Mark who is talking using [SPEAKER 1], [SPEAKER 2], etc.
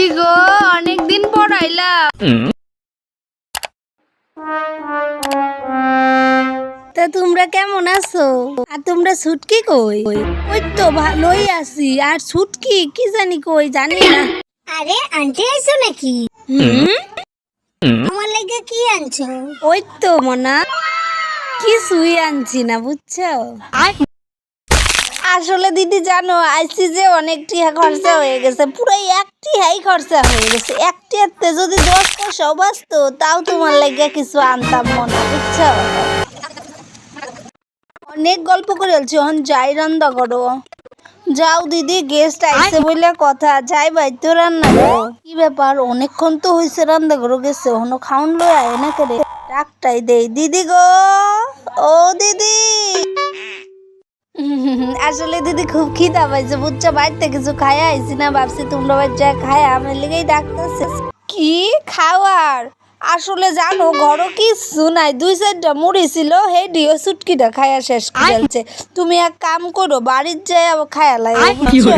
[SPEAKER 1] দিদি গো, অনেকদিন পর আইলা।
[SPEAKER 2] তা তোমরা কেমন আছো? আর তোমরা ছুটকি কই? ওই তো ভালোই আছি। আর ছুটকি কি জানি কই জানি না।
[SPEAKER 3] আরে আন্টি আইছো নাকি?
[SPEAKER 2] হুম,
[SPEAKER 3] আমার লাগে কি আনছো?
[SPEAKER 2] ওই তো মনা কিছুই আনছি না বুঝছো। আসলে দিদি জানো আইসি যে অনেক টিহা খরচা হয়ে গেছে, পুরো একটি হাই খরচা হয়ে গেছে। একটি হাতে যদি 10 পয়সাও বাঁচতো তাও তোমার লাগে কিছু আনতাম মনে বুঝছো। অনেক গল্প করে বলছি, এখন যাই রান্না করো। যাও দিদি, গেস্ট আইছে বলে কথা, যাই বাইতো রান্না করো। কি ব্যাপার, অনেকক্ষণ তো হয়েছে রান্না করো গেছে, এখনো খাউন লই আয় না করে। ডাকটাই দেই, দিদি গো, ও দিদি। আসলে দিদি খুব খিদা পাইছে বুঝছো, বাড়িতে কিছু খায়া আইছি না, ভাবছি তোমরা বাচ্চা খায়া আমার লেগেই ডাকতেছে। কি খাওয়ার? আসলে জানো ঘরও কিছু নাই, 2-4টা মুড়ি ছিল, হে ডিও সুটকিটা খায়া শেষ করে ফেলছে। তুমি এক কাম করো, বাড়ির যাই আবার খায়া লাগে বুঝছো।